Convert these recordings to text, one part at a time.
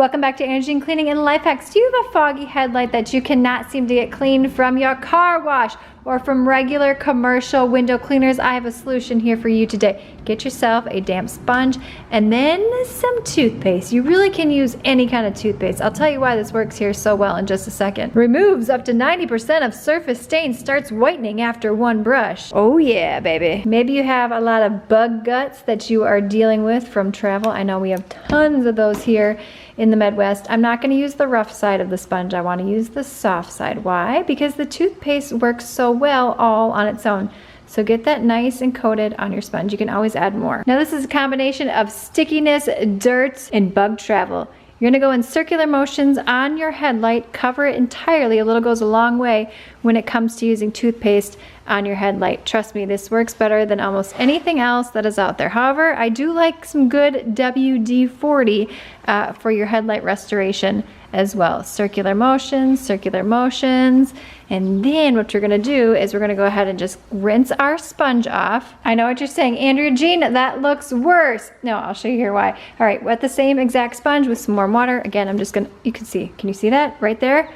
Welcome back to Energy and Cleaning and Life Hacks. Do you have a foggy headlight that you cannot seem to get cleaned from your car wash or from regular commercial window cleaners? I have a solution here for you today. Get yourself a damp sponge and then some toothpaste. You really can use any kind of toothpaste. I'll tell you why this works here so well in just a second. Removes up to 90% of surface stains, starts whitening after one brush. Oh yeah, baby. Maybe you have a lot of bug guts that you are dealing with from travel. I know we have tons of those here in the Midwest. I'm not going to use the rough side of the sponge. I want to use the soft side. Why? Because the toothpaste works so well all on its own. So get that nice and coated on your sponge. You can always add more. Now this is a combination of stickiness, dirt, and bug travel. You're gonna go in circular motions on your headlight, cover it entirely. A little goes a long way when it comes to using toothpaste on your headlight. Trust me, this works better than almost anything else that is out there. However, I do like some good WD-40 for your headlight restoration as well. Circular motions, and then what you're gonna do is we're gonna go ahead and just rinse our sponge off. I know what you're saying, Andrea Jean, that looks worse. No, I'll show you here why. All right, wet the same exact sponge with some warm water. Again, I'm just gonna, you can you see that right there?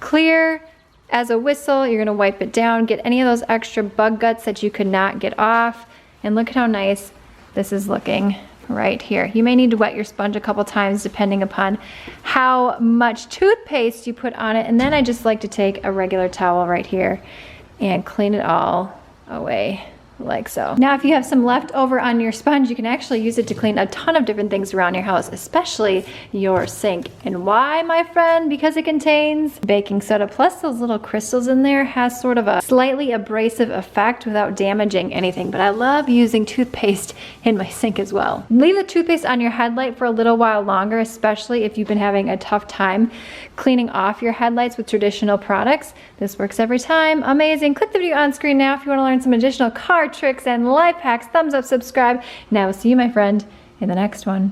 Clear as a whistle. You're gonna wipe it down, get any of those extra bug guts that you could not get off, and look at how nice this is looking right here. You may need to wet your sponge a couple times depending upon how much toothpaste you put on it, and then I just like to take a regular towel right here and clean it all away like so. Now if you have some left over on your sponge, you can actually use it to clean a ton of different things around your house, especially your sink. And why, my friend? Because it contains baking soda, plus those little crystals in there has sort of a slightly abrasive effect without damaging anything. But I love using toothpaste in my sink as well. Leave the toothpaste on your headlight for a little while longer, especially if you've been having a tough time cleaning off your headlights with traditional products. This works every time. Amazing. Click the video on screen now if you want to learn some additional car tricks and life hacks. Thumbs up, subscribe, and I will see you, my friend, in the next one.